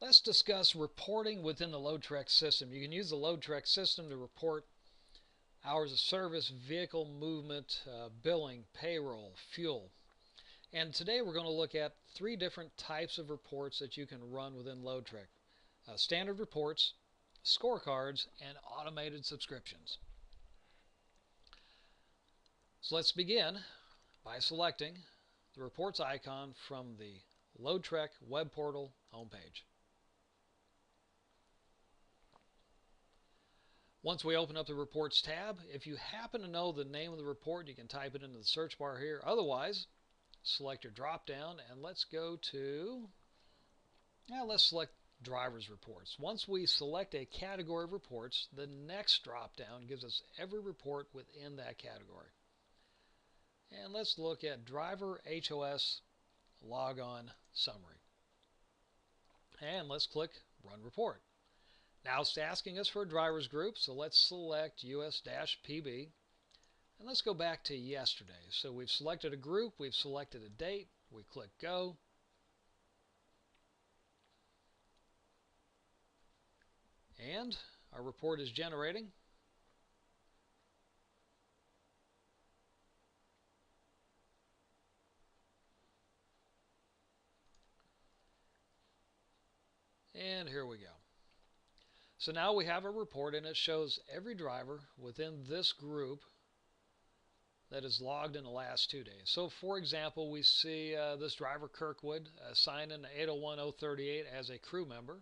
Let's discuss reporting within the LoadTrek system. You can use the LoadTrek system to report hours of service, vehicle movement, billing, payroll, fuel. And today we're going to look at three different types of reports that you can run within LoadTrek. Standard reports, scorecards, and automated subscriptions. So let's begin by selecting the reports icon from the LoadTrek web portal homepage. Once we open up the Reports tab, if you happen to know the name of the report, you can type it into the search bar here. Otherwise, select your drop down and let's go to, let's select Drivers Reports. Once we select a category of reports, the next drop down gives us every report within that category. And let's look at Driver HOS Logon Summary. And let's click Run Report. Now it's asking us for a drivers group, so let's select US-PB. And let's go back to yesterday. So we've selected a group, we've selected a date, we click Go. And our report is generating. And here we go. So now we have a report and it shows every driver within this group that is logged in the last 2 days. So for example, we see this driver Kirkwood signed in 801038 as a crew member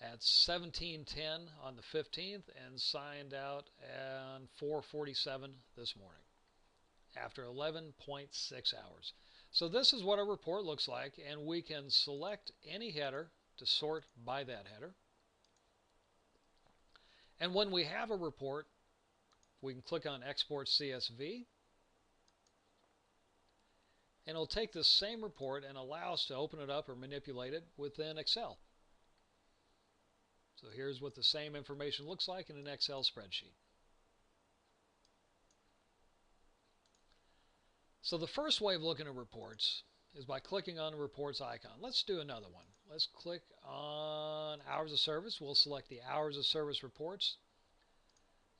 at 17:10 on the 15th and signed out at 4:47 this morning after 11.6 hours. So this is what our report looks like, and we can select any header to sort by that header. And when we have a report, we can click on Export CSV. And it'll take this same report and allow us to open it up or manipulate it within Excel. So here's what the same information looks like in an Excel spreadsheet. So the first way of looking at reports is by clicking on the reports icon. Let's do another one. Let's click on hours of service. We'll select the hours of service reports.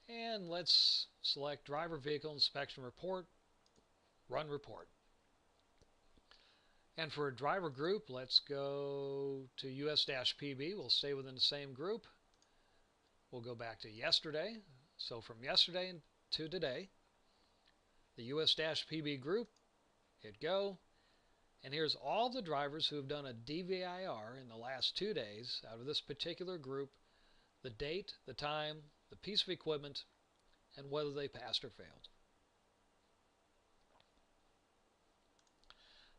And let's select driver vehicle inspection report, run report. And for a driver group, let's go to US-PB. We'll stay within the same group. We'll go back to yesterday. So from yesterday to today, the US-PB group, hit go. And here's all the drivers who have done a DVIR in the last 2 days out of this particular group, the date, the time, the piece of equipment, and whether they passed or failed.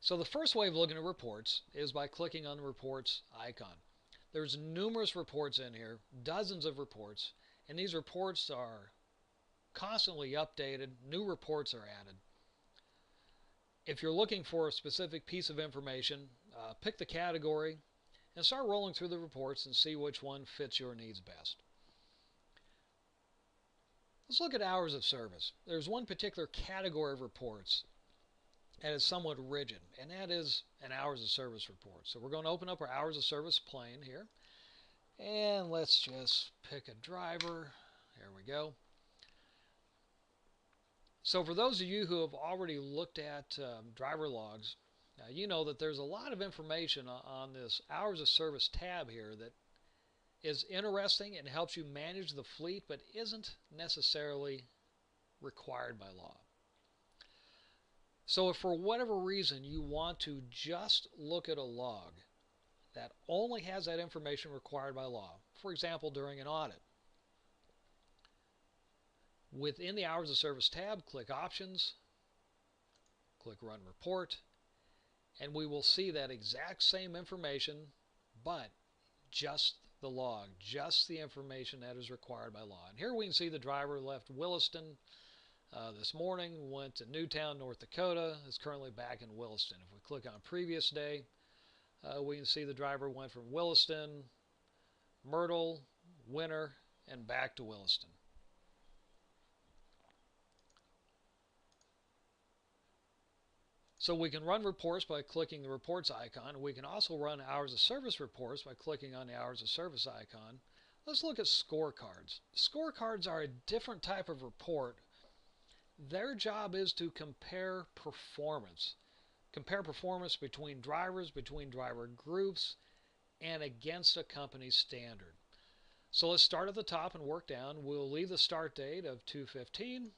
So the first way of looking at reports is by clicking on the reports icon. There's numerous reports in here, dozens of reports, and these reports are constantly updated. New reports are added. If you're looking for a specific piece of information, pick the category and start rolling through the reports and see which one fits your needs best. Let's look at hours of service. There's one particular category of reports that is somewhat rigid, and that is an hours of service report. So we're going to open up our hours of service plane here, and let's just pick a driver. There we go. So for those of you who have already looked at driver logs, you know that there's a lot of information on this hours of service tab here that is interesting and helps you manage the fleet, but isn't necessarily required by law. So if for whatever reason you want to just look at a log that only has that information required by law, for example during an audit, within the Hours of Service tab, click Options, click Run Report, and we will see that exact same information, but just the log, just the information that is required by law. And here we can see the driver left Williston this morning, went to Newtown, North Dakota, is currently back in Williston. If we click on Previous Day, we can see the driver went from Williston, Myrtle, Winter, and back to Williston. So we can run reports by clicking the reports icon. We can also run hours of service reports by clicking on the hours of service icon. Let's look at scorecards. Scorecards are a different type of report. Their job is to compare performance. Compare performance between drivers, between driver groups, and against a company standard. So let's start at the top and work down. We'll leave the start date of 2/15,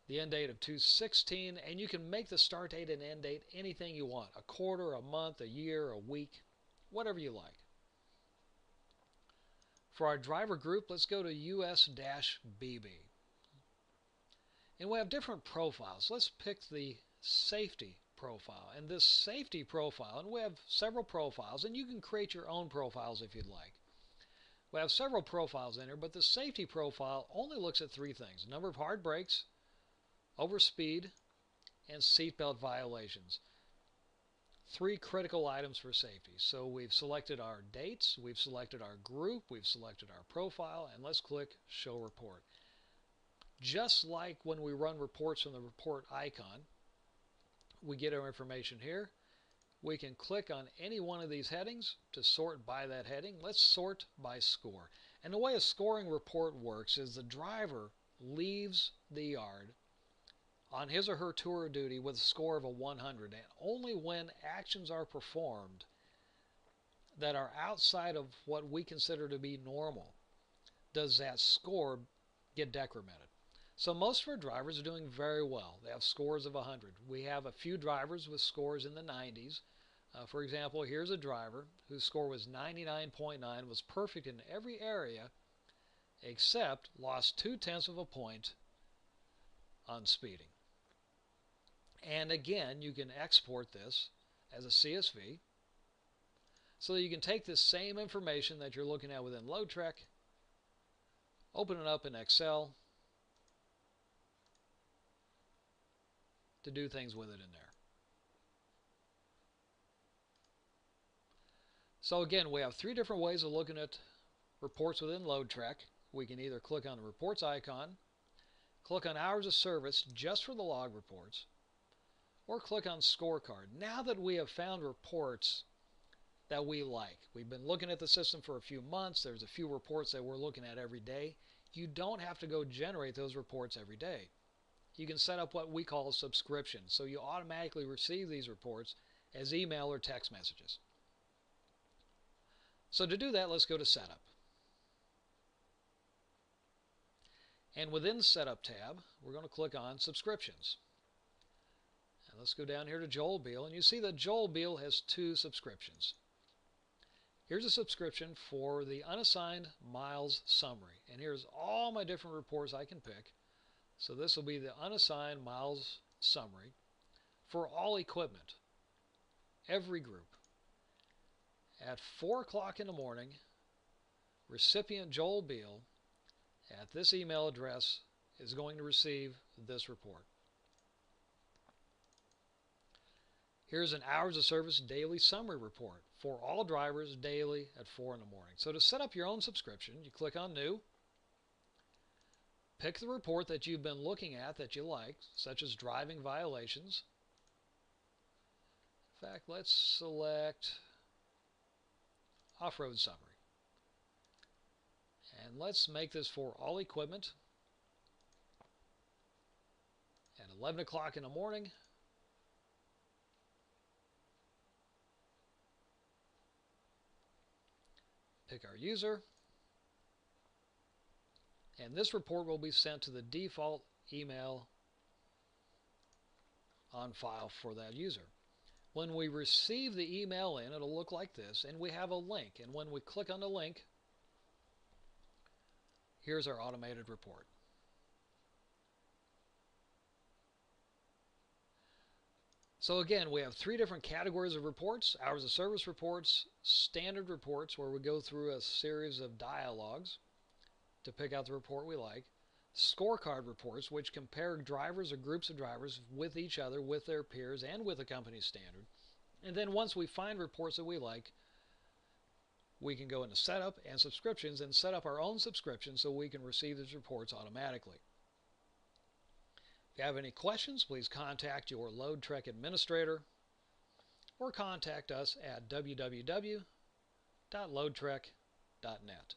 the end date of 2/16, and you can make the start date and end date anything you want. A quarter, a month, a year, a week, whatever you like. For our driver group, let's go to US-BB. And we have different profiles. Let's pick the safety profile. And this safety profile, and we have several profiles, and you can create your own profiles if you'd like. We have several profiles in here, but the safety profile only looks at three things: number of hard brakes, overspeed, and seatbelt violations. Three critical items for safety. So we've selected our dates, we've selected our group, we've selected our profile, and let's click Show Report. Just like when we run reports from the report icon, we get our information here. We can click on any one of these headings to sort by that heading. Let's sort by score. And the way a scoring report works is the driver leaves the yard on his or her tour of duty with a score of a 100, and only when actions are performed that are outside of what we consider to be normal does that score get decremented. So most of our drivers are doing very well. They have scores of 100. We have a few drivers with scores in the 90s. For example, here's a driver whose score was 99.9, was perfect in every area except lost 0.2 of a point on speeding. And again, you can export this as a CSV so that you can take this same information that you're looking at within LoadTrek, open it up in Excel to do things with it in there. So again, we have three different ways of looking at reports within LoadTrek. We can either click on the reports icon, click on hours of service just for the log reports, or click on scorecard. Now that we have found reports that we like, we've been looking at the system for a few months, there's a few reports that we're looking at every day, you don't have to go generate those reports every day. You can set up what we call a subscription, so you automatically receive these reports as email or text messages. So to do that, let's go to Setup. And within the Setup tab, we're going to click on Subscriptions. And let's go down here to Joel Beal, and you see that Joel Beal has two subscriptions. Here's a subscription for the unassigned miles summary, and here's all my different reports I can pick. So this will be the unassigned miles summary for all equipment, every group. At 4 o'clock in the morning, recipient Joel Beal at this email address is going to receive this report. Here's an hours of service daily summary report for all drivers daily at 4 in the morning. So to set up your own subscription, you click on New, pick the report that you've been looking at that you like, such as driving violations. In fact, let's select off-road summary. And let's make this for all equipment at 11 o'clock in the morning. Pick our user. And this report will be sent to the default email on file for that user. When we receive the email in, it'll look like this, and we have a link. And when we click on the link, here's our automated report. So again, we have three different categories of reports: hours of service reports, standard reports, where we go through a series of dialogues to pick out the report we like, scorecard reports, which compare drivers or groups of drivers with each other, with their peers, and with the company standard. And then once we find reports that we like, we can go into Setup and Subscriptions and set up our own subscription so we can receive these reports automatically. If you have any questions, please contact your LoadTrek administrator or contact us at www.loadtrek.net.